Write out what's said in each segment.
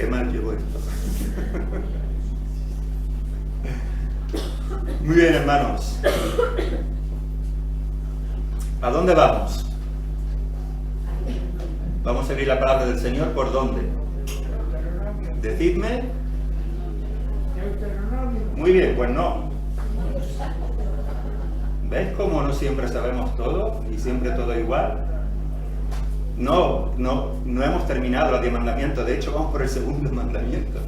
Qué mal llevo esto. Muy bien, hermanos. ¿A dónde vamos? Vamos a seguir la palabra del Señor. ¿Por dónde? Decidme. Muy bien, pues no. ¿Ves cómo no siempre sabemos todo y siempre todo igual? No hemos terminado los 10 mandamientos. De hecho, vamos por el segundo mandamiento.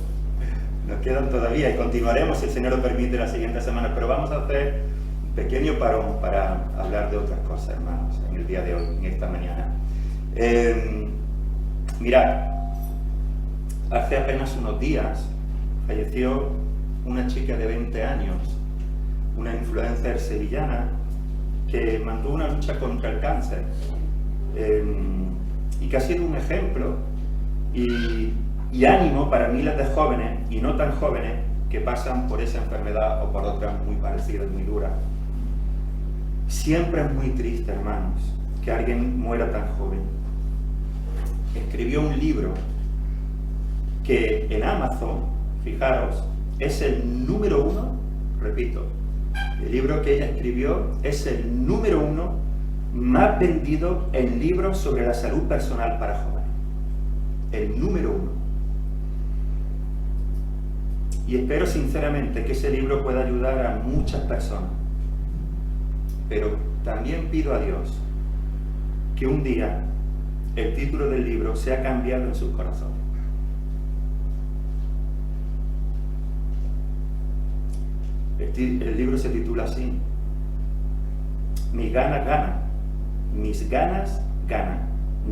Nos quedan todavía y continuaremos, si el Señor lo permite, la siguiente semana. Pero vamos a hacer un pequeño parón para hablar de otras cosas, hermanos, en el día de hoy, en esta mañana. Mirad, hace apenas unos días falleció una chica de 20 años, una influencer sevillana que mantuvo una lucha contra el cáncer y que ha sido un ejemplo y ánimo para miles de jóvenes y no tan jóvenes que pasan por esa enfermedad o por otras muy parecidas, muy duras. Siempre es muy triste, hermanos, que alguien muera tan joven. Escribió un libro que en Amazon, fijaros, es el número 1, repito, el libro que ella escribió es el número 1 más vendido en libros sobre la salud personal para jóvenes. El número 1. Y espero sinceramente que ese libro pueda ayudar a muchas personas. Pero también pido a Dios que un día el título del libro sea cambiado en sus corazones. El libro se titula así: Mis ganas ganan, mis ganas ganan.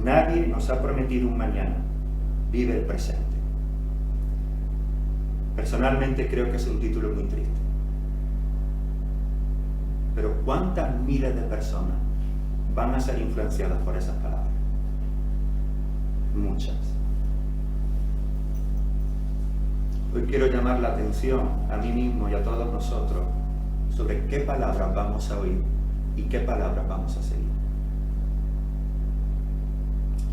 Nadie nos ha prometido un mañana, vive el presente. Personalmente creo que es un título muy triste. Pero ¿cuántas miles de personas van a ser influenciadas por esas palabras? Muchas. Hoy quiero llamar la atención a mí mismo y a todos nosotros sobre qué palabras vamos a oír y qué palabras vamos a seguir.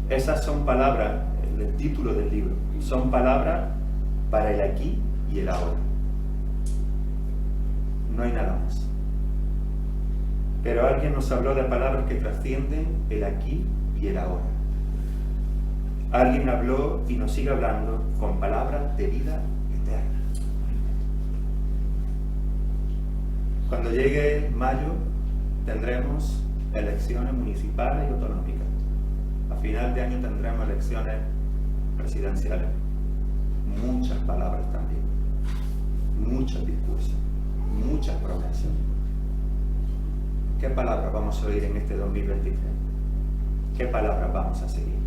Esas son palabras, el título del libro, son palabras para el aquí y el ahora. No hay nada más. Pero alguien nos habló de palabras que trascienden el aquí y el ahora. Alguien habló y nos sigue hablando con palabras de vida eterna. Cuando llegue mayo tendremos elecciones municipales y autonómicas. A final de año tendremos elecciones presidenciales. Muchas palabras también, muchos discursos, muchas promesas. ¿Qué palabras vamos a oír en este 2023? ¿Qué palabras vamos a seguir?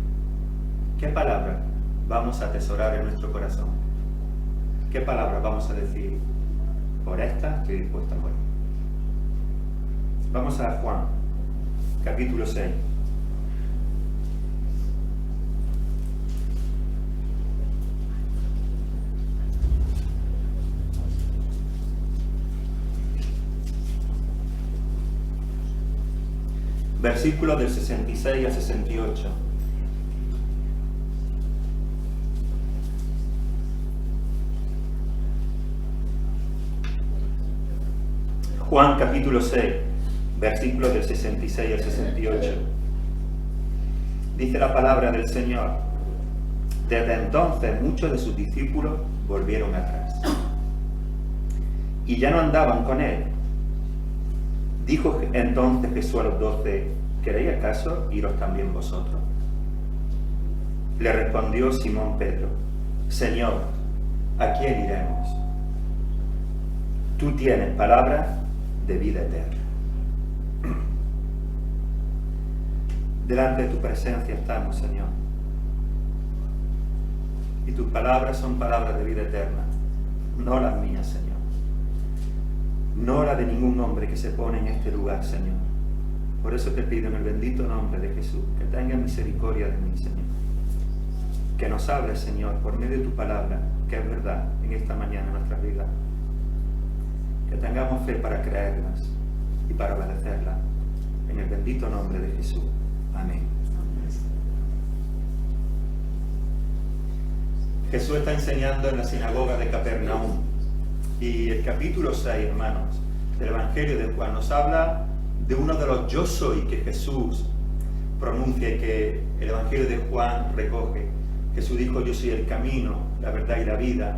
¿Qué palabras vamos a atesorar en nuestro corazón? ¿Qué palabras vamos a decir? Por esta estoy dispuesto a morir. Vamos a Juan, capítulo 6. Versículos del 66 al 68. Juan capítulo 6, versículos del 66 al 68. Dice la palabra del Señor: Desde entonces muchos de sus discípulos volvieron atrás y ya no andaban con él. Dijo entonces Jesús a los 12: ¿Queréis acaso iros también vosotros? Le respondió Simón Pedro: Señor, ¿a quién iremos? Tú tienes palabras de vida eterna. Delante de tu presencia estamos, Señor. Y tus palabras son palabras de vida eterna, no las mías, Señor. No la de ningún hombre que se pone en este lugar, Señor. Por eso te pido en el bendito nombre de Jesús que tengas misericordia de mí, Señor. Que nos hables, Señor, por medio de tu palabra, que es verdad en esta mañana en nuestras vidas. Que tengamos fe para creerlas y para obedecerlas. En el bendito nombre de Jesús. Amén. Jesús está enseñando en la sinagoga de Capernaum. Y el capítulo 6, hermanos, del Evangelio de Juan nos habla de uno de los yo soy que Jesús pronuncia y que el Evangelio de Juan recoge. Jesús dijo: yo soy el camino, la verdad y la vida.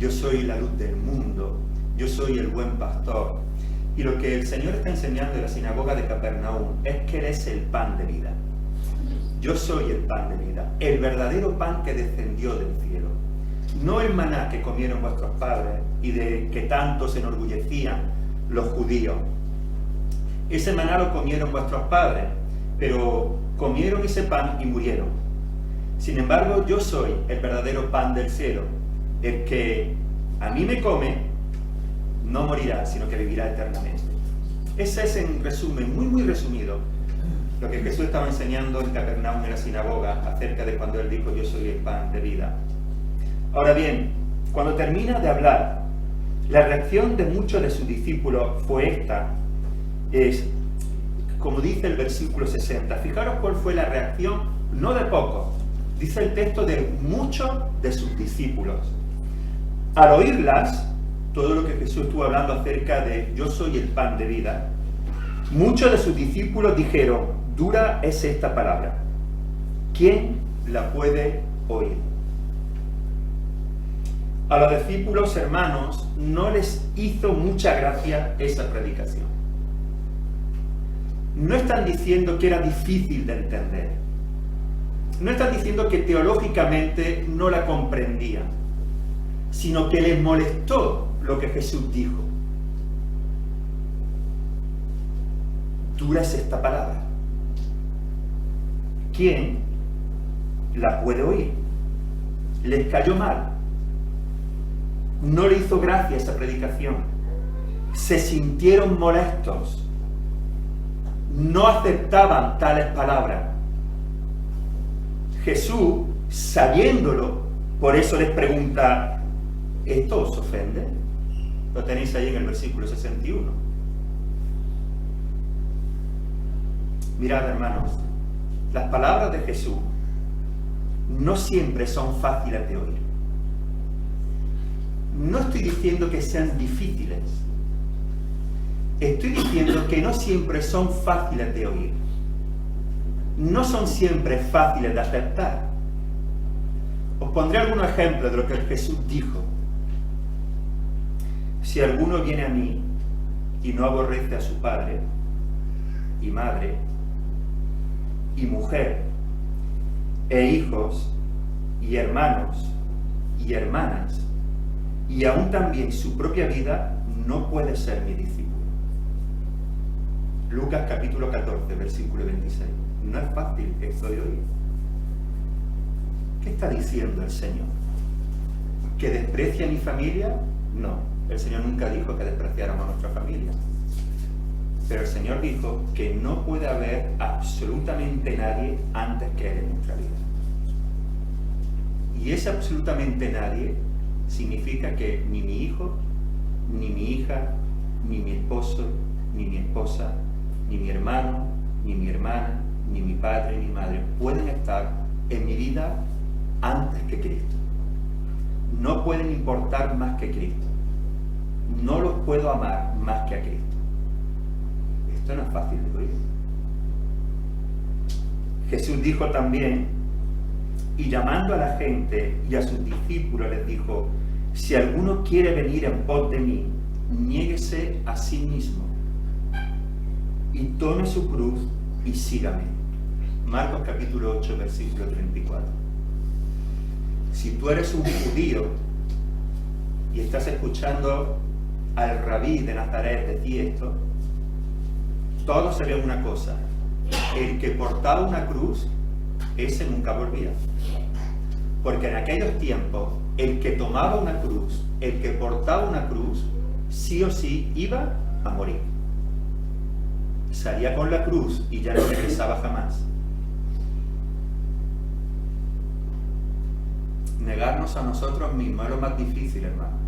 Yo soy la luz del mundo. Yo soy el buen pastor. Y lo que el Señor está enseñando en la sinagoga de Capernaum es que Él es el pan de vida. Yo soy el pan de vida, el verdadero pan que descendió del cielo. No el maná que comieron vuestros padres y de que tanto se enorgullecían los judíos. Ese maná lo comieron vuestros padres, pero comieron ese pan y murieron. Sin embargo, yo soy el verdadero pan del cielo. El que a mí me come no morirá, sino que vivirá eternamente. Ese es, en resumen, muy resumido, lo que Jesús estaba enseñando en Capernaum, en la sinagoga, acerca de cuando Él dijo: yo soy el pan de vida. Ahora bien, cuando termina de hablar, la reacción de muchos de sus discípulos fue esta. Es, como dice el versículo 60, fijaros cuál fue la reacción, no de pocos, dice el texto, de muchos de sus discípulos. Al oírlas, todo lo que Jesús estuvo hablando acerca de yo soy el pan de vida, muchos de sus discípulos dijeron: dura es esta palabra, ¿quién la puede oír? A los discípulos, hermanos, no les hizo mucha gracia esa predicación. No están diciendo que era difícil de entender. No están diciendo que teológicamente no la comprendían, sino que les molestó lo que Jesús dijo. Dura es esta palabra. ¿Quién la puede oír? Les cayó mal. No le hizo gracia esa predicación. Se sintieron molestos. No aceptaban tales palabras. Jesús, sabiéndolo, por eso les pregunta: ¿esto os ofende? Lo tenéis ahí en el versículo 61. Mirad, hermanos, las palabras de Jesús no siempre son fáciles de oír. No estoy diciendo que sean difíciles. Estoy diciendo que no siempre son fáciles de oír. No son siempre fáciles de aceptar. Os pondré algunos ejemplos de lo que Jesús dijo. Si alguno viene a mí y no aborrece a su padre y madre y mujer e hijos y hermanos y hermanas y aún también su propia vida, no puede ser mi discípulo. Lucas capítulo 14, versículo 26. No es fácil esto de oír. ¿Qué está diciendo el Señor? ¿Que desprecia a mi familia? No, el Señor nunca dijo que despreciáramos a nuestra familia. Pero el Señor dijo que no puede haber absolutamente nadie antes que Él en nuestra vida. Y ese absolutamente nadie significa que ni mi hijo, ni mi hija, ni mi esposo, ni mi esposa, ni mi hermano, ni mi hermana, ni mi padre, ni mi madre pueden estar en mi vida antes que Cristo. No pueden importar más que Cristo. No los puedo amar más que a Cristo. Esto no es fácil de oír. Jesús dijo también, y llamando a la gente y a sus discípulos les dijo: si alguno quiere venir en pos de mí, niéguese a sí mismo y tome su cruz y sígame. Marcos capítulo 8, versículo 34. Si tú eres un judío y estás escuchando al rabí de Nazaret decir esto, todos sabían una cosa: el que portaba una cruz, ese nunca volvía. Porque en aquellos tiempos, el que tomaba una cruz, el que portaba una cruz, sí o sí iba a morir. Salía con la cruz y ya no regresaba jamás. Negarnos a nosotros mismos es lo más difícil, hermanos.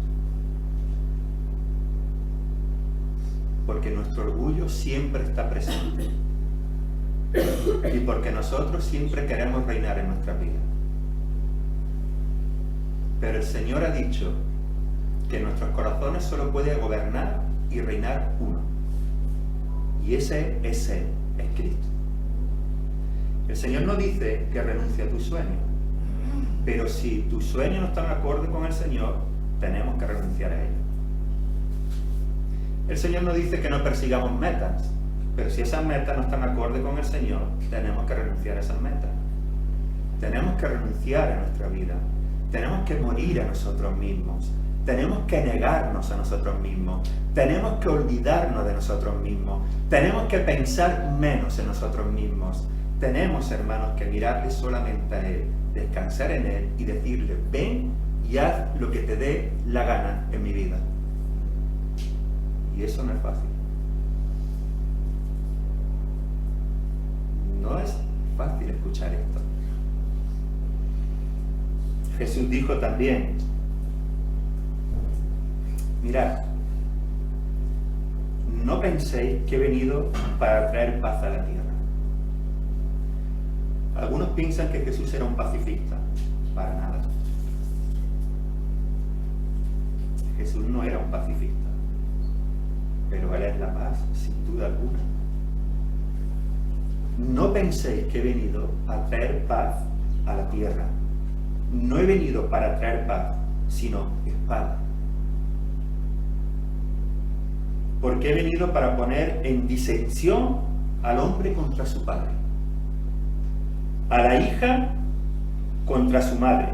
Porque nuestro orgullo siempre está presente. Y porque nosotros siempre queremos reinar en nuestra vida. Pero el Señor ha dicho que en nuestros corazones solo puede gobernar y reinar uno. Y ese es Él, es Cristo. El Señor no dice que renuncie a tus sueños, pero si tus sueños no están acorde con el Señor, tenemos que renunciar a ellos. El Señor no dice que no persigamos metas, pero si esas metas no están acorde con el Señor, tenemos que renunciar a esas metas. Tenemos que renunciar a nuestra vida. Tenemos que morir a nosotros mismos. Tenemos que negarnos a nosotros mismos. Tenemos que olvidarnos de nosotros mismos. Tenemos que pensar menos en nosotros mismos. Tenemos, hermanos, que mirarle solamente a Él, descansar en Él y decirle, ven y haz lo que te dé la gana en mi vida. Y eso no es fácil. No es fácil escuchar esto. Jesús dijo también, mirad, no penséis que he venido para traer paz a la tierra. Algunos piensan que Jesús era un pacifista. Para nada. Jesús no era un pacifista, pero Él es la paz, sin duda alguna. No penséis que he venido a traer paz a la tierra. No he venido para traer paz, sino espada. Porque he venido para poner en disensión al hombre contra su padre, a la hija contra su madre,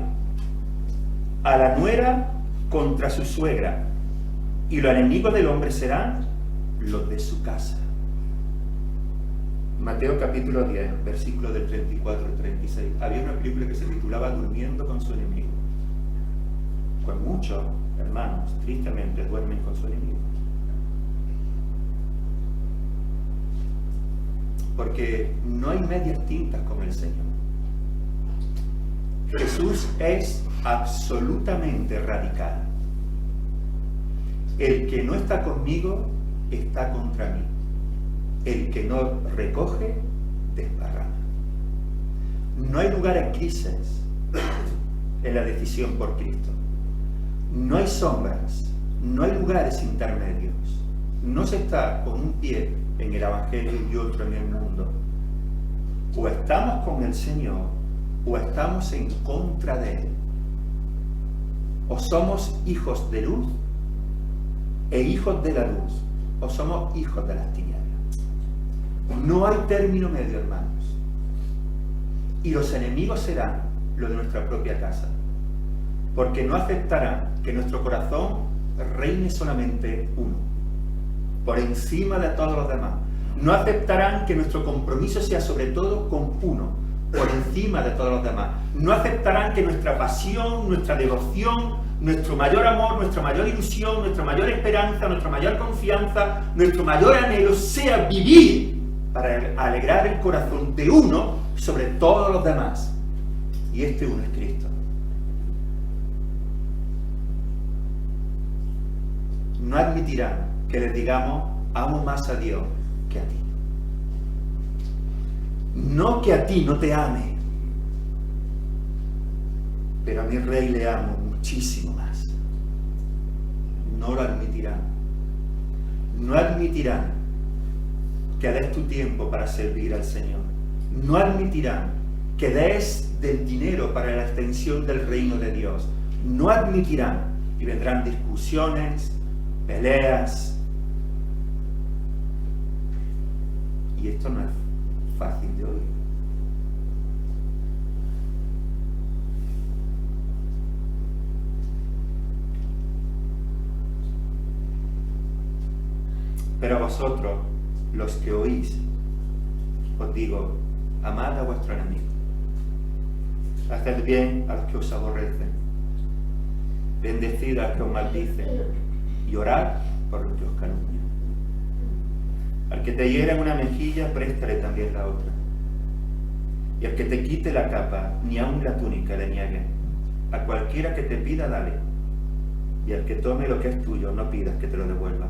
a la nuera contra su suegra, y los enemigos del hombre serán los de su casa. Mateo capítulo 10, versículos del 34 al 36. Había una película que se titulaba Durmiendo con su enemigo. Pues muchos hermanos, tristemente, duermen con su enemigo. Porque no hay medias tintas con el Señor. Jesús es absolutamente radical. El que no está conmigo está contra mí. El que no recoge, desparrama. No hay lugar a crisis en la decisión por Cristo. No hay sombras, no hay lugares intermedios. No se está con un pie en el Evangelio y otro en el mundo. O estamos con el Señor, o estamos en contra de Él. O somos hijos de luz e hijos de la luz, o somos hijos de las tinieblas. No hay término medio, hermanos. Y los enemigos serán los de nuestra propia casa, porque no aceptarán que nuestro corazón reine solamente uno, por encima de todos los demás. No aceptarán que nuestro compromiso sea sobre todo con uno, por encima de todos los demás. No aceptarán que nuestra pasión, nuestra devoción, nuestro mayor amor, nuestra mayor ilusión, nuestra mayor esperanza, nuestra mayor confianza, nuestro mayor anhelo sea vivir para alegrar el corazón de uno sobre todos los demás. Y este uno es Cristo. No admitirán que les digamos, amo más a Dios que a ti. No que a ti no te ame, pero a mi Rey le amo muchísimo más. No lo admitirán. No admitirán que des tu tiempo para servir al Señor. No admitirán que des del dinero para la extensión del reino de Dios. No admitirán, y vendrán discusiones, peleas. Y esto no es fácil de oír. Pero a vosotros, los que oís, os digo, amad a vuestro enemigo. Haced bien a los que os aborrecen. Bendecid a los que os maldicen. Y orad por los que os calumnian. Al que te hiera en una mejilla, préstale también la otra. Y al que te quite la capa, ni aun la túnica le niegues. A cualquiera que te pida, dale. Y al que tome lo que es tuyo, no pidas que te lo devuelva.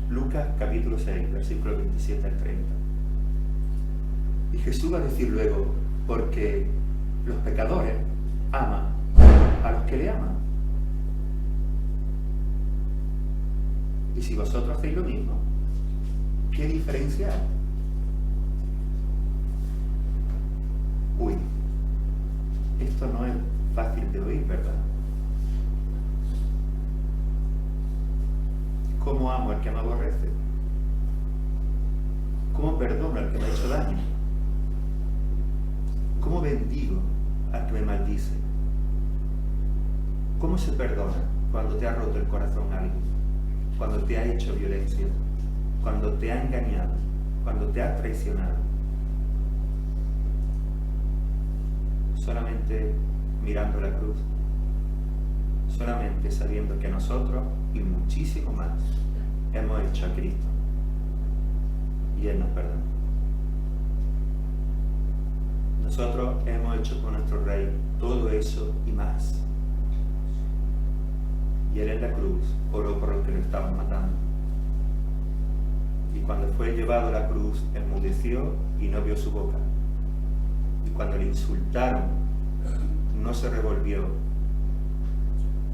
Lucas capítulo 6, versículos 27 al 30. Y Jesús va a decir luego, porque los pecadores aman a los que le aman. Y si vosotros hacéis lo mismo, ¿qué diferencia hay? Uy, esto no es fácil de oír, ¿verdad? ¿Cómo amo al que me aborrece? ¿Cómo perdono al que me ha hecho daño? ¿Cómo bendigo al que me maldice? ¿Cómo se perdona cuando te ha roto el corazón alguien? Cuando te ha hecho violencia, cuando te ha engañado, cuando te ha traicionado? Solamente mirando la cruz, solamente sabiendo que nosotros y muchísimo más hemos hecho a Cristo y Él nos perdona. Nosotros hemos hecho con nuestro Rey todo eso y más. Y Él en la cruz oró por los que lo estaban matando. Y cuando fue llevado a la cruz, enmudeció y no vio su boca. Y cuando le insultaron, no se revolvió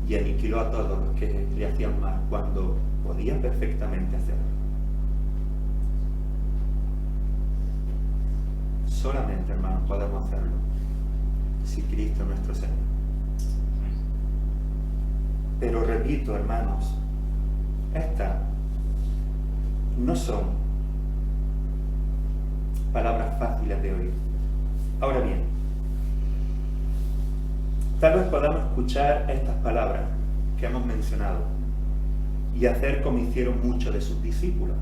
y aniquiló a todos los que le hacían mal, cuando podía perfectamente hacerlo. Solamente, hermanos, podemos hacerlo si Cristo es nuestro Señor. Pero repito, hermanos, estas no son palabras fáciles de oír. Ahora bien, tal vez podamos escuchar estas palabras que hemos mencionado y hacer como hicieron muchos de sus discípulos.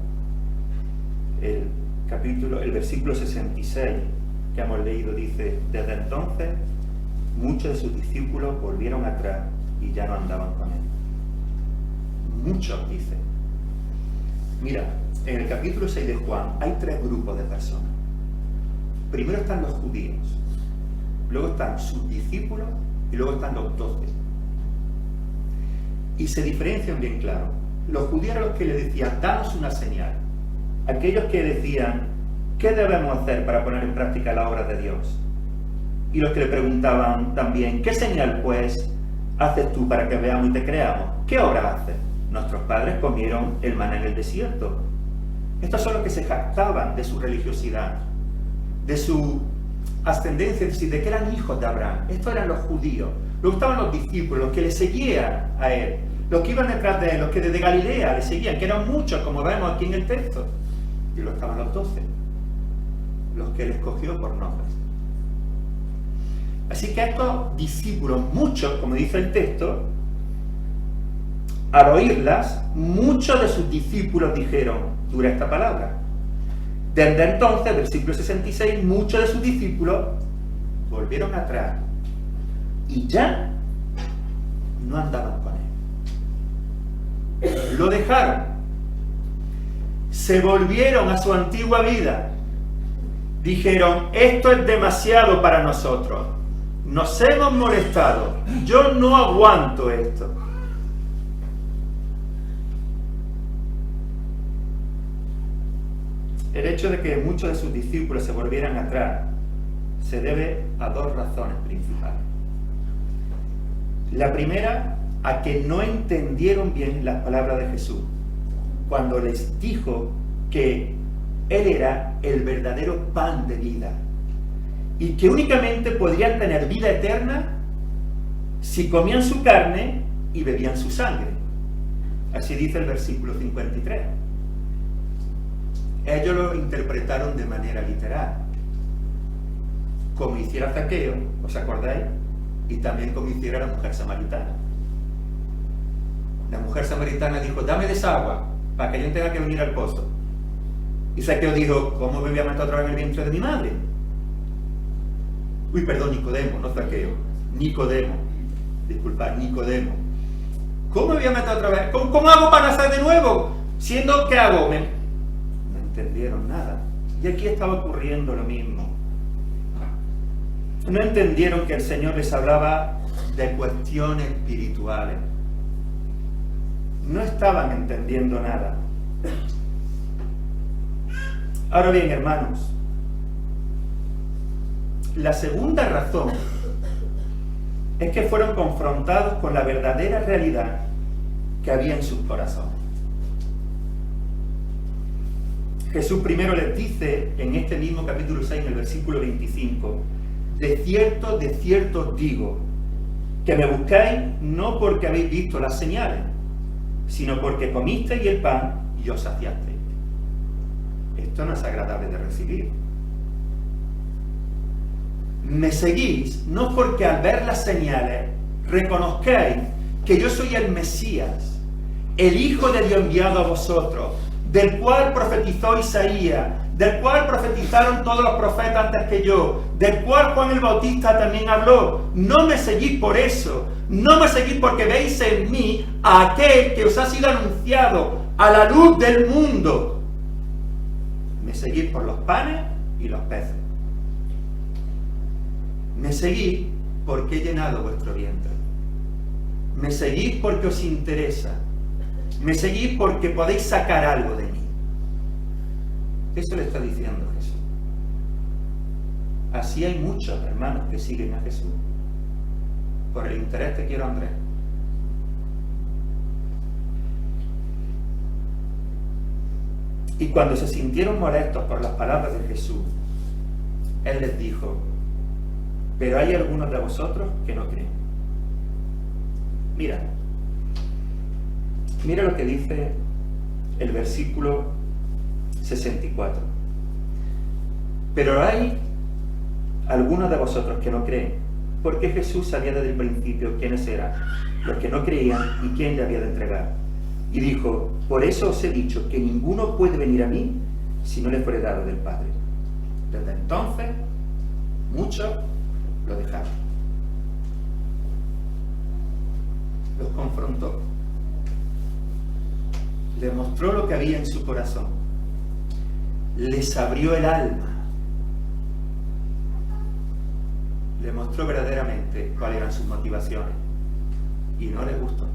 El versículo 66 que hemos leído dice: desde entonces muchos de sus discípulos volvieron atrás y ya no andaban con él. Muchos, dice. Mira, en el capítulo 6 de Juan hay 3 grupos de personas. Primero están los judíos, luego están sus discípulos y luego están los 12. Y se diferencian bien claro. Los judíos eran los que le decían: danos una señal. Aquellos que decían: ¿qué debemos hacer para poner en práctica la obra de Dios? Y los que le preguntaban también: ¿qué señal pues haces tú para que veamos y te creamos? ¿Qué obra haces? Nuestros padres comieron el maná en el desierto. Estos son los que se jactaban de su religiosidad, de su ascendencia, es decir, de que eran hijos de Abraham. Estos eran los judíos. Luego estaban los discípulos, los que le seguían a él, los que iban detrás de él, los que desde Galilea le seguían, que eran muchos, como vemos aquí en el texto. Y luego estaban los 12, los que él escogió por nombres. Así que estos discípulos, muchos, como dice el texto, al oírlas, muchos de sus discípulos dijeron: dura esta palabra. Desde entonces, versículo 66, muchos de sus discípulos volvieron atrás y ya no andaban con él. Lo dejaron. Se volvieron a su antigua vida. Dijeron: esto es demasiado para nosotros. Nos hemos molestado. Yo no aguanto esto. El hecho de que muchos de sus discípulos se volvieran atrás se debe a 2 razones principales. La primera, a que no entendieron bien las palabras de Jesús cuando les dijo que Él era el verdadero pan de vida y que únicamente podrían tener vida eterna si comían su carne y bebían su sangre. Así dice el versículo 53. Ellos lo interpretaron de manera literal, como hiciera Zaqueo, ¿os acordáis? Y también como hiciera la mujer samaritana. La mujer samaritana dijo: dame de esa agua, para que yo no tenga que venir al pozo. Y Zaqueo dijo: ¿cómo me voy a meter otra vez en el vientre de mi madre? Uy, perdón, Nicodemo, no Zaqueo. Nicodemo. Disculpad, Nicodemo. ¿Cómo me voy a meter otra vez? ¿Cómo hago para nacer de nuevo? Siendo, ¿qué hago? No entendieron nada. Y aquí estaba ocurriendo lo mismo. No entendieron que el Señor les hablaba de cuestiones espirituales. No estaban entendiendo nada. Ahora bien, hermanos, la segunda razón es que fueron confrontados con la verdadera realidad que había en sus corazones. Jesús primero les dice en este mismo capítulo 6, en el versículo 25, de cierto os digo, que me buscáis no porque habéis visto las señales, sino porque comisteis el pan y os saciasteis. Esto no es agradable de recibir. Me seguís no porque al ver las señales reconozcáis que yo soy el Mesías, el Hijo de Dios enviado a vosotros, del cual profetizó Isaías, del cual profetizaron todos los profetas antes que yo, del cual Juan el Bautista también habló. No me seguís por eso, no me seguís porque veis en mí a aquel que os ha sido anunciado a la luz del mundo. Me seguís por los panes y los peces. Me seguís porque he llenado vuestro vientre. Me seguís porque os interesa. Me seguís porque podéis sacar algo de mí. Eso le está diciendo Jesús. Así hay muchos hermanos que siguen a Jesús. Por el interés te quiero, Andrés. Y cuando se sintieron molestos por las palabras de Jesús, Él les dijo, pero hay algunos de vosotros que no creen. Mira lo que dice el versículo 64. Pero hay algunos de vosotros que no creen, porque Jesús sabía desde el principio quiénes eran los que no creían y quién le había de entregar. Y dijo, por eso os he dicho que ninguno puede venir a mí si no le fuere dado del Padre. Desde entonces, muchos lo dejaron. Los confrontó. Le mostró lo que había en su corazón. Les abrió el alma. Le mostró verdaderamente cuáles eran sus motivaciones. Y no les gustó.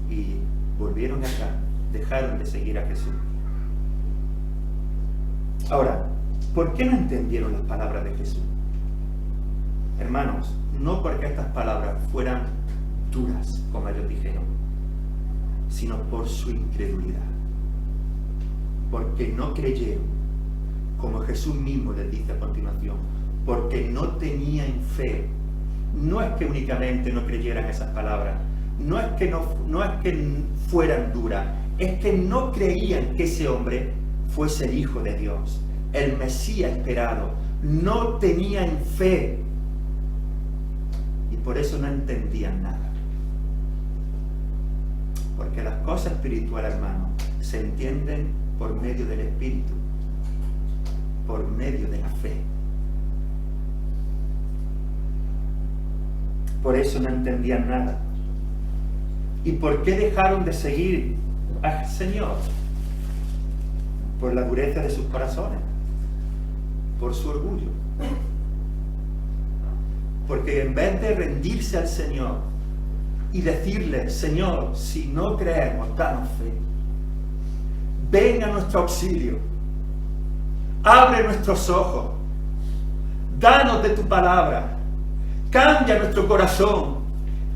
Y volvieron acá. Dejaron de seguir a Jesús. Ahora, ¿por qué no entendieron las palabras de Jesús? Hermanos, no porque estas palabras fueran duras, como ellos dijeron, sino por su incredulidad. Porque no creyeron, como Jesús mismo les dice a continuación, porque no tenían fe. No es que únicamente no creyeran esas palabras, no es que fueran duras, es que no creían que ese hombre fuese el Hijo de Dios, el Mesías esperado. No tenían fe y por eso no entendían nada. Porque las cosas espirituales, hermanos, se entienden por medio del Espíritu, por medio de la fe. Por eso no entendían nada. ¿Y por qué dejaron de seguir al Señor? Por la dureza de sus corazones, por su orgullo. Porque en vez de rendirse al Señor y decirle, Señor, si no creemos, danos fe. Ven a nuestro auxilio. Abre nuestros ojos. Danos de tu palabra. Cambia nuestro corazón.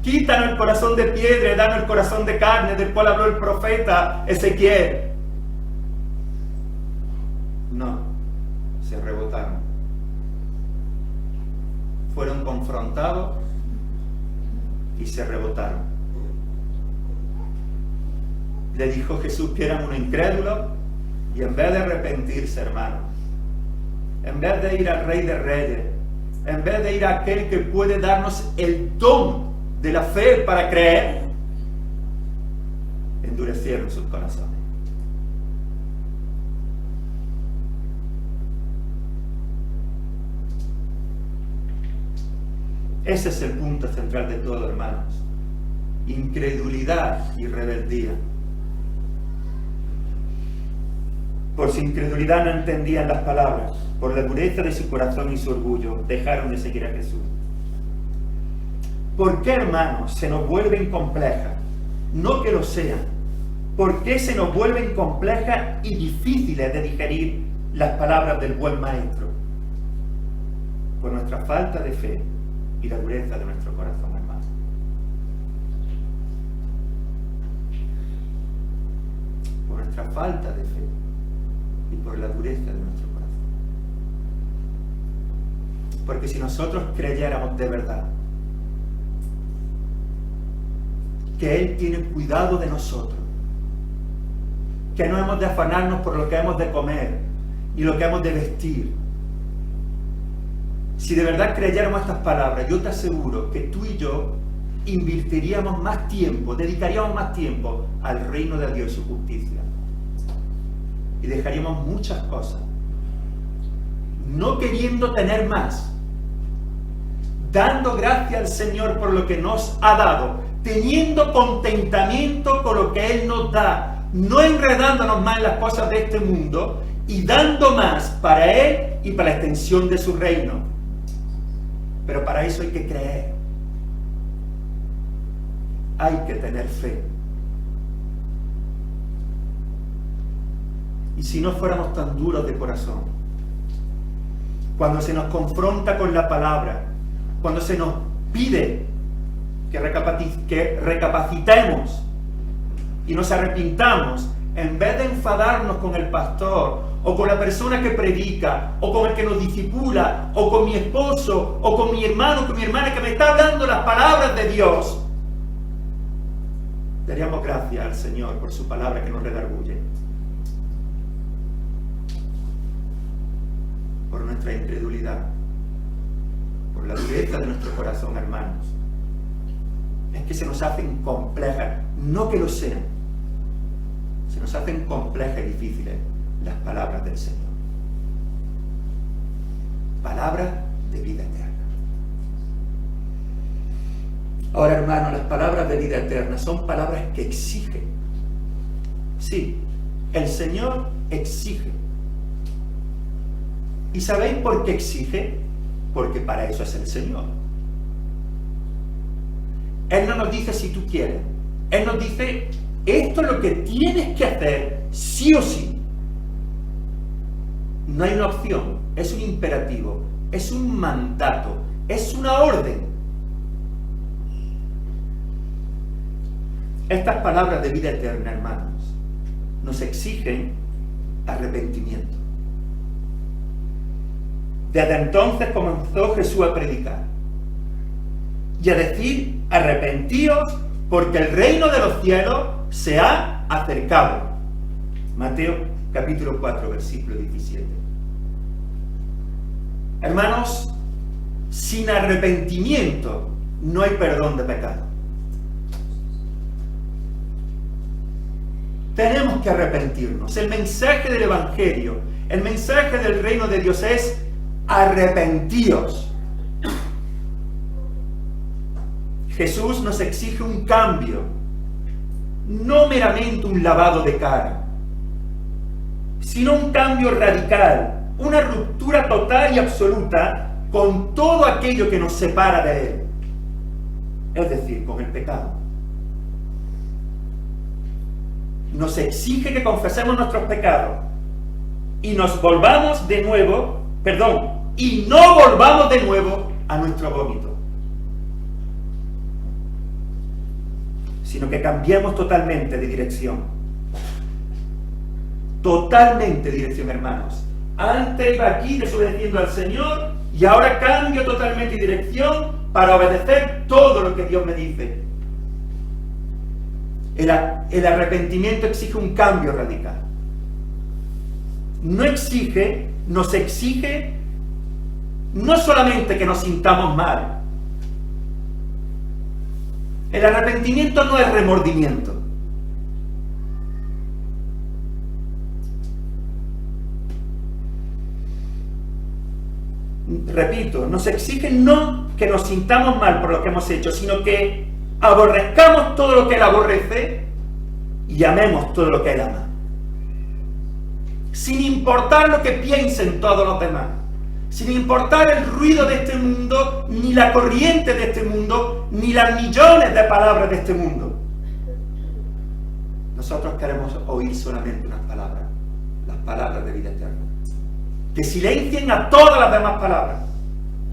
Quítanos el corazón de piedra y danos el corazón de carne del cual habló el profeta Ezequiel. No, se rebotaron. Fueron confrontados y se rebotaron. Le dijo Jesús que eran unos incrédulos y en vez de arrepentirse, hermano, en vez de ir al Rey de Reyes, en vez de ir a aquel que puede darnos el don de la fe para creer, endurecieron sus corazones. Ese es el punto central de todo, hermanos. Incredulidad y rebeldía. Por su incredulidad no entendían las palabras. Por la dureza de su corazón y su orgullo, dejaron de seguir a Jesús. ¿Por qué, hermanos, se nos vuelven complejas? No que lo sean. ¿Por qué se nos vuelven complejas y difíciles de digerir las palabras del buen maestro? por nuestra falta de fe y la dureza de nuestro corazón, hermano. Por nuestra falta de fe y por la dureza de nuestro corazón. Porque si nosotros creyéramos de verdad que Él tiene cuidado de nosotros, que no hemos de afanarnos por lo que hemos de comer y lo que hemos de vestir, si de verdad creyéramos estas palabras, yo te aseguro que tú y yo invertiríamos más tiempo, dedicaríamos más tiempo al reino de Dios y su justicia. Y dejaríamos muchas cosas, no queriendo tener más, dando gracias al Señor por lo que nos ha dado, teniendo contentamiento con lo que Él nos da, no enredándonos más en las cosas de este mundo y dando más para Él y para la extensión de su reino. Pero para eso hay que creer, hay que tener fe. Y si no fuéramos tan duros de corazón, cuando se nos confronta con la palabra, cuando se nos pide que recapacitemos y nos arrepintamos, en vez de enfadarnos con el pastor, o con la persona que predica, o con el que nos discipula, o con mi esposo, o con mi hermano, con mi hermana que me está hablando las palabras de Dios, daríamos gracias al Señor por su palabra que nos redarguye. Por nuestra incredulidad, por la dureza de nuestro corazón, hermanos. Es que se nos hacen complejas, no que lo sean, se nos hacen complejas y difíciles las palabras del Señor. Palabras de vida eterna. Ahora, hermanos, las palabras de vida eterna son palabras que exigen. Sí, el Señor exige. ¿Y sabéis por qué exige? Porque para eso es el Señor. Él no nos dice si tú quieres. Él nos dice, esto es lo que tienes que hacer, sí o sí. No hay una opción, es un imperativo, es un mandato, es una orden. Estas palabras de vida eterna, hermanos, nos exigen arrepentimiento. Desde entonces comenzó Jesús a predicar y a decir, arrepentíos porque el reino de los cielos se ha acercado. Mateo capítulo 4, versículo 17. Hermanos, sin arrepentimiento no hay perdón de pecado. Tenemos que arrepentirnos. El mensaje del Evangelio, el mensaje del reino de Dios es arrepentíos. Jesús nos exige un cambio, no meramente un lavado de cara, sino un cambio radical, una ruptura total y absoluta con todo aquello que nos separa de Él, es decir, con el pecado. Nos exige que confesemos nuestros pecados y nos volvamos de nuevo, y no volvamos de nuevo a nuestro vómito, sino que cambiemos totalmente de dirección. Totalmente de dirección, hermanos. Antes iba aquí desobedeciendo al Señor y ahora cambio totalmente de dirección para obedecer todo lo que Dios me dice. El arrepentimiento exige un cambio radical. Nos exige no solamente que nos sintamos mal. El arrepentimiento no es remordimiento. Repito, nos exige no que nos sintamos mal por lo que hemos hecho, sino que aborrezcamos todo lo que Él aborrece y amemos todo lo que Él ama. Sin importar lo que piensen todos los demás, sin importar el ruido de este mundo, ni la corriente de este mundo, ni las millones de palabras de este mundo. Nosotros queremos oír solamente unas palabras, las palabras de vida eterna, que silencien a todas las demás palabras.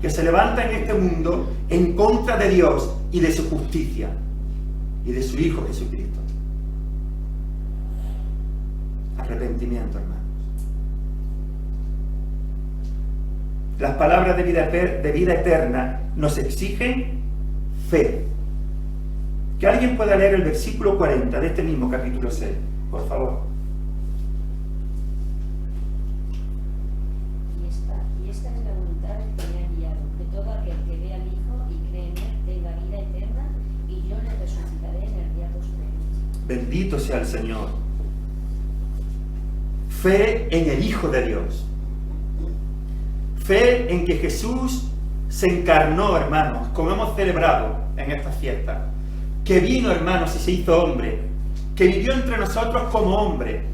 que se levanta en este mundo en contra de Dios y de su justicia y de su Hijo Jesucristo. Arrepentimiento, hermanos. Las palabras de vida eterna nos exigen fe. Que alguien pueda leer el versículo 40 de este mismo capítulo 6, por favor. Y esta es la voluntad del que me ha enviado, que todo aquel que vea al Hijo y cree en él tenga vida eterna, y yo le resucitaré en el día postrero. Bendito sea el Señor. Fe en el Hijo de Dios. Fe en que Jesús se encarnó, hermanos, como hemos celebrado en esta fiesta. Que vino, hermanos, y se hizo hombre. Que vivió entre nosotros como hombre.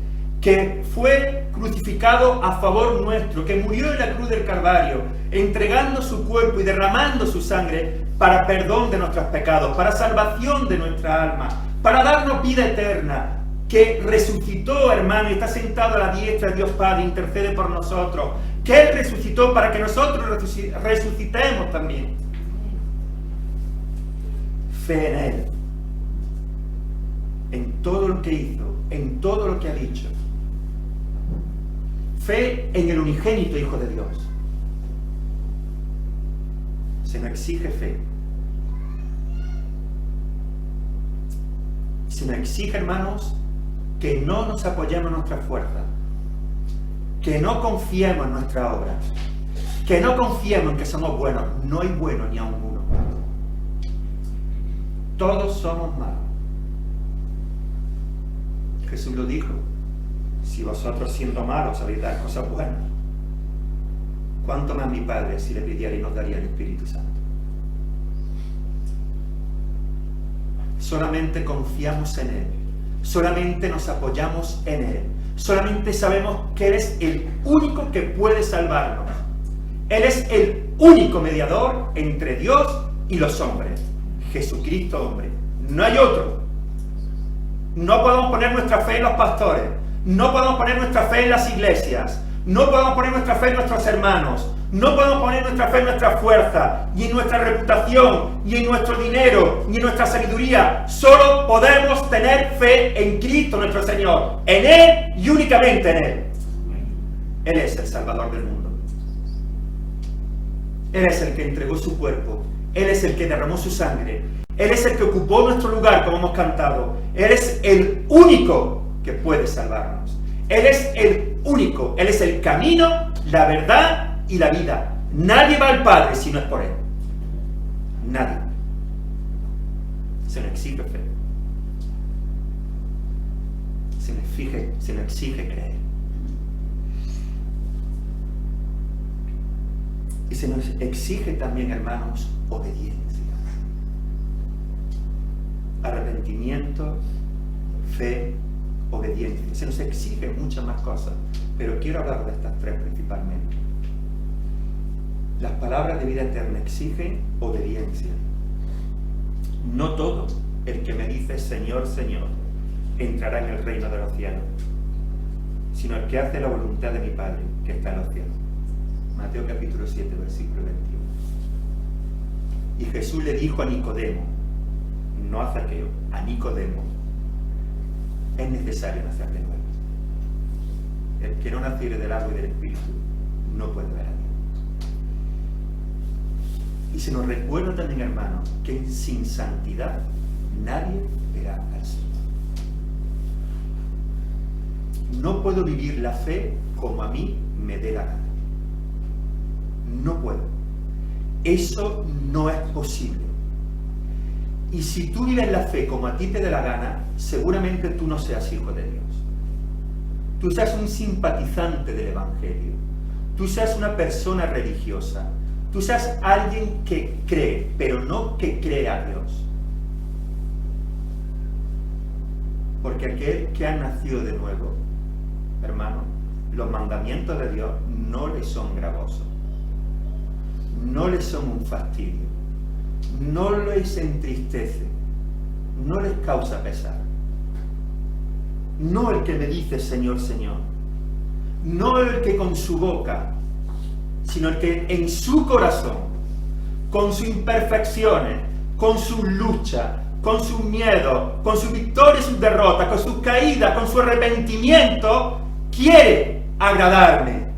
Que fue crucificado a favor nuestro. Que murió en la cruz del Calvario, entregando su cuerpo y derramando su sangre para perdón de nuestros pecados, para salvación de nuestra alma, para darnos vida eterna. Que resucitó, hermano, y está sentado a la diestra de Dios Padre, intercede por nosotros. Que Él resucitó para que nosotros resucitemos también. Fe en Él, en todo lo que hizo, en todo lo que ha dicho. Fe en el unigénito Hijo de Dios. Se nos exige fe. Se nos exige, hermanos, que no nos apoyemos en nuestra fuerza, que no confiemos en nuestra obra, que no confiemos en que somos buenos. No hay bueno ni aun uno. Todos somos malos. Jesús lo dijo: si vosotros siendo malos sabéis dar cosas buenas, ¿cuánto más mi Padre si le pidiera y nos daría el Espíritu Santo? Solamente confiamos en Él. Solamente nos apoyamos en Él. Solamente sabemos que Él es el único que puede salvarnos. Él es el único mediador entre Dios y los hombres. Jesucristo, hombre. No hay otro. No podemos poner nuestra fe en los pastores. No podemos poner nuestra fe en las iglesias. No podemos poner nuestra fe en nuestros hermanos. No podemos poner nuestra fe en nuestra fuerza, ni en nuestra reputación, ni en nuestro dinero, ni en nuestra sabiduría. Solo podemos tener fe en Cristo nuestro Señor, en Él y únicamente en Él. Él es el Salvador del mundo. Él es el que entregó su cuerpo. Él es el que derramó su sangre. Él es el que ocupó nuestro lugar, como hemos cantado. Él es el único que puede salvarnos. Él es el único. Él es el camino, la verdad y la vida. Nadie va al Padre si no es por Él. Nadie. Se nos exige fe. Se nos exige creer. Y se nos exige también, hermanos, obediencia. Arrepentimiento, fe, obediencia. Se nos exige muchas más cosas, pero quiero hablar de estas tres principalmente. Las palabras de vida eterna exigen obediencia. No todo el que me dice Señor, Señor, entrará en el reino de los cielos, sino el que hace la voluntad de mi Padre que está en los cielos. Mateo capítulo 7, versículo 21. Y Jesús le dijo a Nicodemo, no a Zaqueo, a Nicodemo: es necesario nacer de nuevo. El que no naciere del agua y del Espíritu no puede ver a Dios. Y se nos recuerda también, hermanos, que sin santidad nadie verá al Señor. No puedo vivir la fe como a mí me dé la gana. No puedo. Eso no es posible. Y si tú vives la fe como a ti te dé la gana, seguramente tú no seas hijo de Dios. Tú seas un simpatizante del Evangelio. Tú seas una persona religiosa. Tú seas alguien que cree, pero no que cree a Dios. Porque aquel que ha nacido de nuevo, hermano, los mandamientos de Dios no le son gravosos. No les son un fastidio. No les entristece. No les causa pesar. No el que me dice Señor, Señor. No el que con su boca, sino el que en su corazón con sus imperfecciones, con sus luchas, con sus miedos, con sus victorias y sus derrotas, con sus caídas, con su arrepentimiento, quiere agradarme.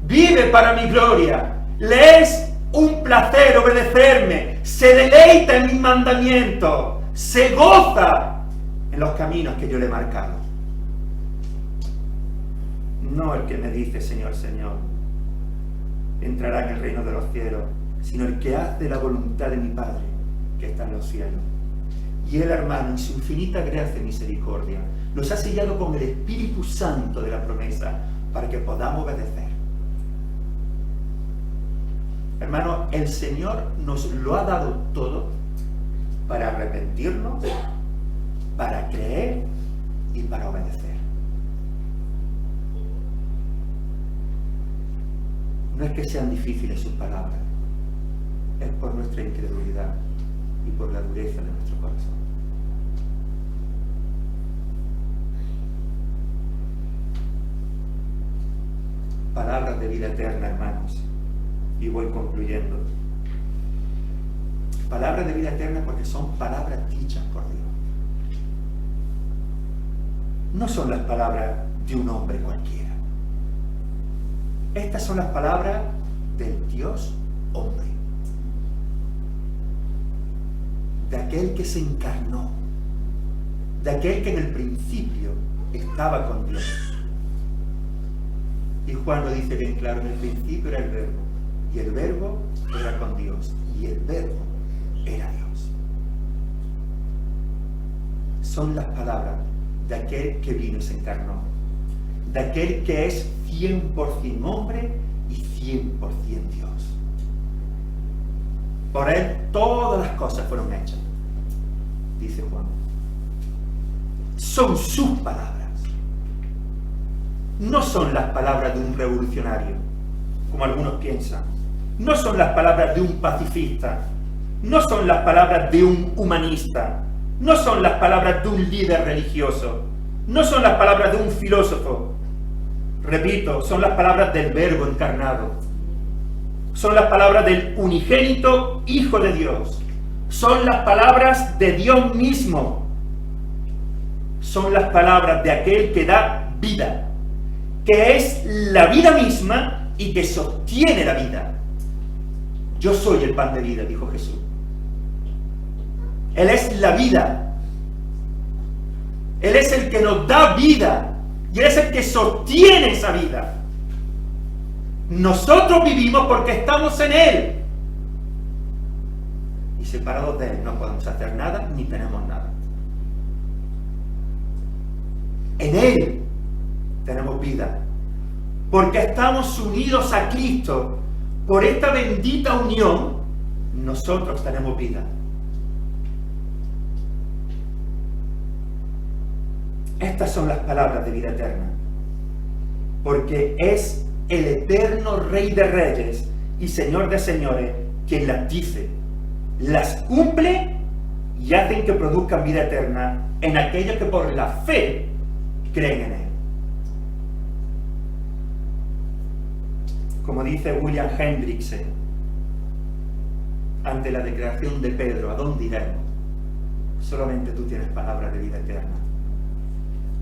Vive para mi gloria. Le es un placer obedecerme. Se deleita en mis mandamientos. Se goza en los caminos que yo le he marcado. No el que me dice Señor, Señor, entrará en el reino de los cielos, sino el que hace la voluntad de mi Padre que está en los cielos. Y Él, hermano, en su infinita gracia y misericordia, nos ha sellado con el Espíritu Santo de la promesa para que podamos obedecer. Hermano, el Señor nos lo ha dado todo para arrepentirnos, para creer y para obedecer. No es que sean difíciles sus palabras, es por nuestra incredulidad y por la dureza de nuestro corazón. Palabras de vida eterna, hermanos, y voy concluyendo. Palabras de vida eterna porque son palabras dichas por Dios. No son las palabras de un hombre cualquiera. Estas son las palabras del Dios hombre, de aquel que se encarnó, de aquel que en el principio estaba con Dios. Y Juan lo dice bien claro: en el principio era el Verbo, y el Verbo era con Dios, y el Verbo era Dios. Son las palabras de aquel que vino y se encarnó, de aquel que es 100% hombre y 100% Dios. Por Él todas las cosas fueron hechas, dice Juan. Son sus palabras. No son las palabras de un revolucionario, como algunos piensan. No son las palabras de un pacifista. No son las palabras de un humanista. No son las palabras de un líder religioso. No son las palabras de un filósofo. Repito, son las palabras del Verbo encarnado. Son las palabras del unigénito Hijo de Dios. Son las palabras de Dios mismo. Son las palabras de aquel que da vida, que es la vida misma y que sostiene la vida. Yo soy el pan de vida, dijo Jesús. Él es la vida. Él es el que nos da vida y Él es el que sostiene esa vida. Nosotros vivimos porque estamos en Él. Y separados de Él no podemos hacer nada ni tenemos nada. En Él tenemos vida, porque estamos unidos a Cristo. Por esta bendita unión, nosotros tenemos vida. Estas son las palabras de vida eterna, porque es el eterno Rey de Reyes y Señor de Señores quien las dice, las cumple y hacen que produzcan vida eterna en aquellos que por la fe creen en Él. Como dice William Hendrickson, ante la declaración de Pedro, ¿a dónde iremos? Solamente tú tienes palabras de vida eterna.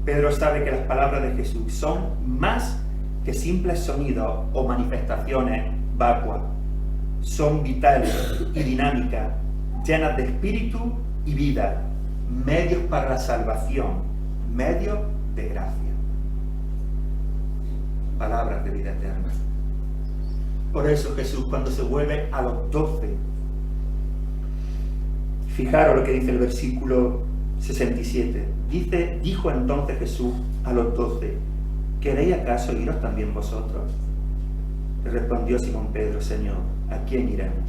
Pedro sabe que las palabras de Jesús son más que simples sonidos o manifestaciones vacuas. Son vitales y dinámicas, llenas de espíritu y vida, medios para la salvación, medios de gracia. Palabras de vida eterna. Por eso Jesús, cuando se vuelve a los 12, fijaros lo que dice el versículo 67. Dijo entonces Jesús a los 12, ¿queréis acaso iros también vosotros? Le respondió Simón Pedro, Señor, ¿a quién iremos?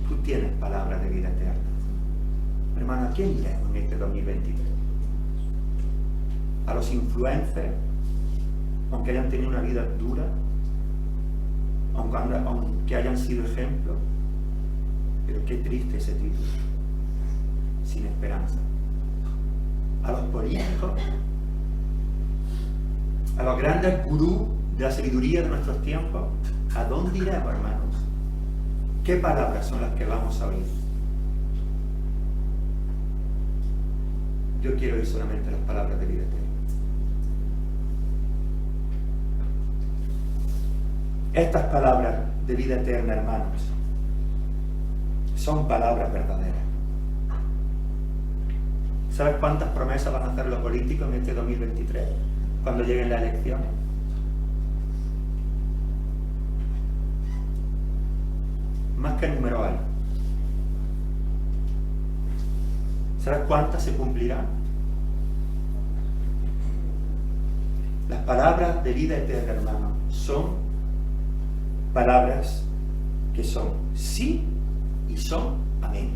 Tú tienes palabras de vida eterna. Hermano, ¿a quién iremos en este 2023? ¿A los influencers, aunque hayan tenido una vida dura? Aunque hayan sido ejemplos? Pero qué triste ese título. Sin esperanza. A los políticos, a los grandes gurús de la sabiduría de nuestros tiempos. ¿A dónde iremos, hermanos? ¿Qué palabras son las que vamos a oír? Yo quiero oír solamente las palabras de vida eterna. Estas palabras de vida eterna, hermanos, son palabras verdaderas. ¿Sabes cuántas promesas van a hacer los políticos en este 2023, cuando lleguen las elecciones? Más que número hay. ¿Sabes cuántas se cumplirán? Las palabras de vida eterna, hermano, son palabras que son sí y son amén.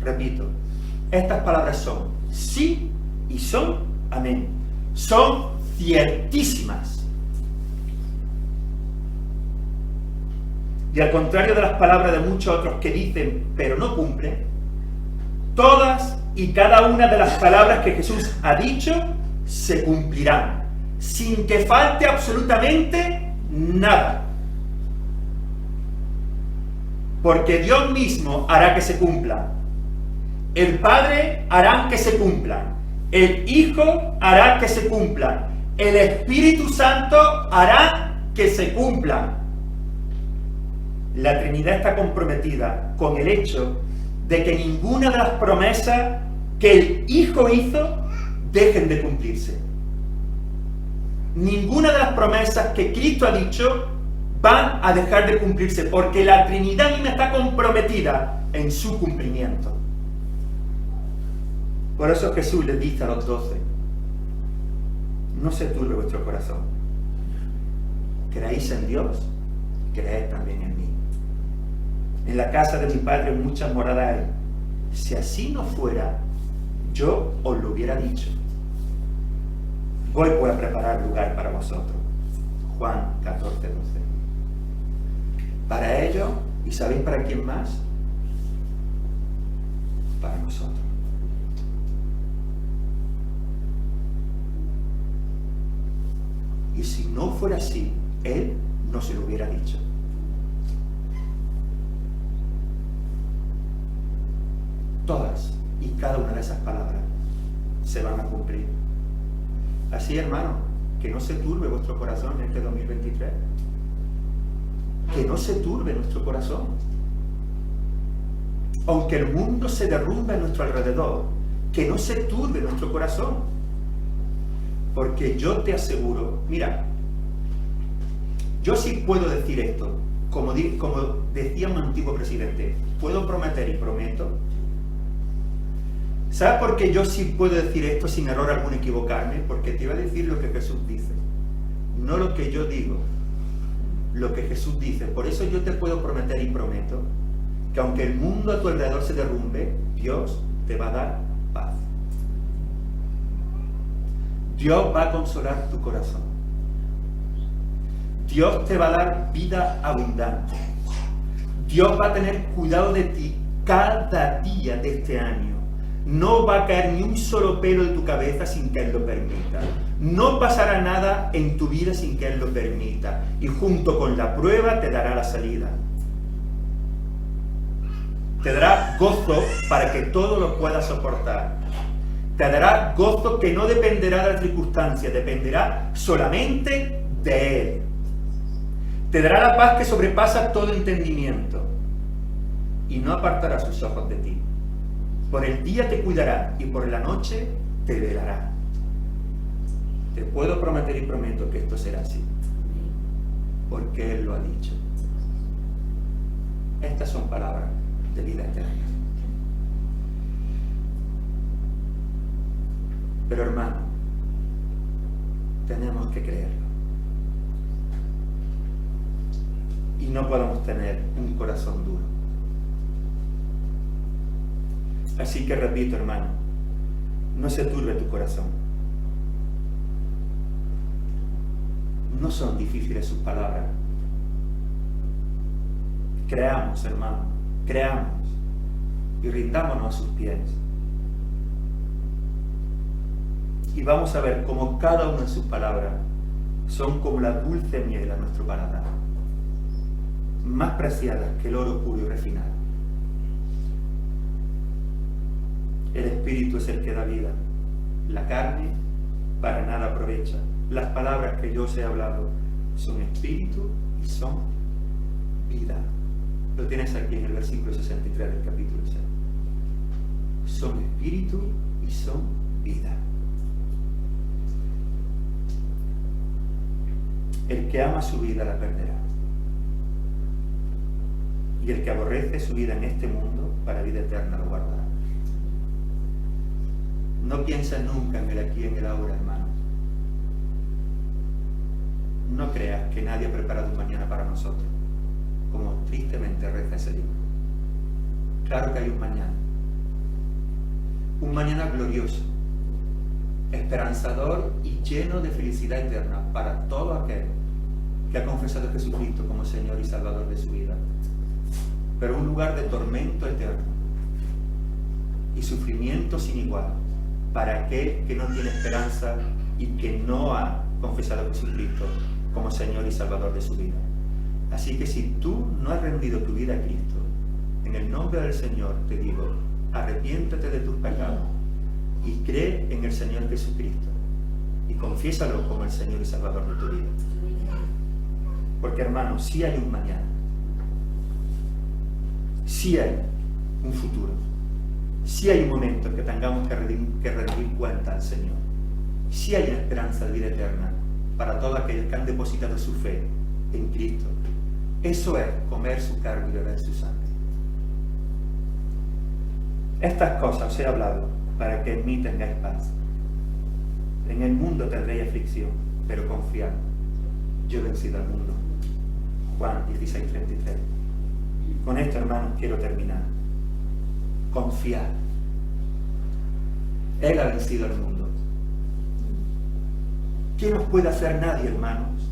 Repito, estas palabras son sí y son amén. Son ciertísimas. Y al contrario de las palabras de muchos otros que dicen pero no cumplen, todas y cada una de las palabras que Jesús ha dicho se cumplirán, sin que falte absolutamente nada. Porque Dios mismo hará que se cumplan. El Padre hará que se cumplan. El Hijo hará que se cumplan. El Espíritu Santo hará que se cumplan. La Trinidad está comprometida con el hecho de que ninguna de las promesas que el Hijo hizo dejen de cumplirse. Ninguna de las promesas que Cristo ha dicho van a dejar de cumplirse, porque la Trinidad misma está comprometida en su cumplimiento. Por eso Jesús les dice a los 12, no se turbe vuestro corazón. ¿Creéis en Dios? Creed también en mí. En la casa de mi Padre muchas moradas hay. Si así no fuera, yo os lo hubiera dicho. Voy pues a preparar lugar para vosotros. Juan 14, 12. Para ellos, ¿y sabéis para quién más? Para nosotros. Y si no fuera así, Él no se lo hubiera dicho. Todas y cada una de esas palabras se van a cumplir. Así, hermano, que no se turbe vuestro corazón en este 2023. Que no se turbe nuestro corazón. Aunque el mundo se derrumbe a nuestro alrededor, que no se turbe nuestro corazón. Porque yo te aseguro, mira, yo sí puedo decir esto, como decía un antiguo presidente, puedo prometer y prometo. ¿Sabes por qué yo sí puedo decir esto sin error alguno equivocarme? Porque te iba a decir lo que Jesús dice, no lo que yo digo, lo que Jesús dice. Por eso yo te puedo prometer y prometo que aunque el mundo a tu alrededor se derrumbe, Dios te va a dar paz. Dios va a consolar tu corazón. Dios te va a dar vida abundante. Dios va a tener cuidado de ti cada día de este año. No va a caer ni un solo pelo de tu cabeza sin que Él lo permita. No pasará nada en tu vida sin que Él lo permita. Y junto con la prueba te dará la salida. Te dará gozo para que todo lo puedas soportar. Te dará gozo que no dependerá de las circunstancias, dependerá solamente de Él. Te dará la paz que sobrepasa todo entendimiento y no apartará sus ojos de ti. Por el día te cuidará y por la noche te velará. Te puedo prometer y prometo que esto será así, porque Él lo ha dicho. Estas son palabras de vida eterna. Pero hermano, tenemos que creerlo. Y no podemos tener un corazón duro. Así que repito, hermano, no se turbe tu corazón. No son difíciles sus palabras. Creamos, hermano, creamos y rindámonos a sus pies. Y vamos a ver cómo cada una de sus palabras son como la dulce miel a nuestro paladar. más preciadas que el oro puro y refinado. El Espíritu es el que da vida. La carne para nada aprovecha. Las palabras que yo os he hablado son espíritu y son vida. Lo tienes aquí en el versículo 63 del capítulo 6. Son espíritu y son vida. El que ama su vida la perderá. Y el que aborrece su vida en este mundo, para vida eterna lo guardará. No piensa nunca en el aquí y en el ahora, hermano. No creas que nadie ha preparado un mañana para nosotros, como tristemente reza ese libro. Claro que hay un mañana. Un mañana glorioso, esperanzador y lleno de felicidad eterna para todo aquel que ha confesado a Jesucristo como Señor y Salvador de su vida. Pero un lugar de tormento eterno y sufrimiento sin igual para aquel que no tiene esperanza y que no ha confesado a Jesucristo como Señor y Salvador de su vida. Así que si tú no has rendido tu vida a Cristo, en el nombre del Señor te digo, arrepiéntete de tus pecados y cree en el Señor Jesucristo y confiésalo como el Señor y Salvador de tu vida. Porque, hermano, sí hay un mañana, sí hay un futuro, sí hay un momento en que tengamos que rendir cuenta al Señor, sí hay una esperanza de vida eterna para todos aquellos que han depositado su fe en Cristo. Eso es comer su carne y beber su sangre. Estas cosas os he hablado para que en mí tengáis paz. En el mundo tendréis aflicción, pero confiad, yo he vencido al mundo. Juan 16:33. Con esto, hermanos, quiero terminar. Confiad. Él ha vencido al mundo. ¿Qué nos puede hacer nadie, hermanos?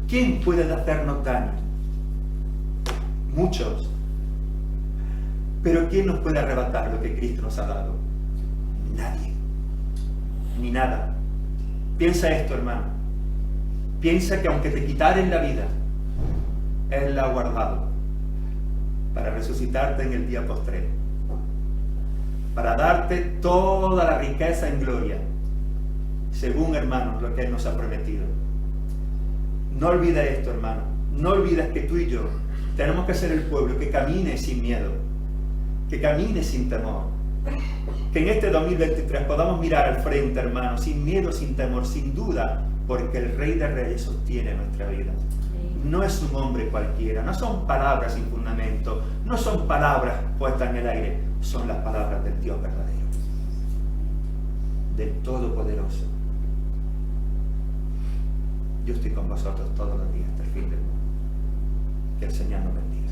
¿Quién puede hacernos daño? Muchos. Pero ¿quién nos puede arrebatar lo que Cristo nos ha dado? Nadie. Ni nada. Piensa esto, hermano. Piensa que aunque te quitaren la vida, Él la ha guardado para resucitarte en el día postrero, para darte toda la riqueza en gloria, según, hermanos, lo que Él nos ha prometido. No olvides esto, hermano. No olvides que tú y yo tenemos que ser el pueblo que camine sin miedo, que camine sin temor, que en este 2023 podamos mirar al frente, hermano, sin miedo, sin temor, sin duda, porque el Rey de Reyes sostiene nuestra vida. No es un hombre cualquiera, no son palabras sin fundamento, no son palabras puestas en el aire, son las palabras del Dios verdadero, del Todopoderoso. Yo estoy con vosotros todos los días hasta el fin del mundo. Que el Señor nos bendiga.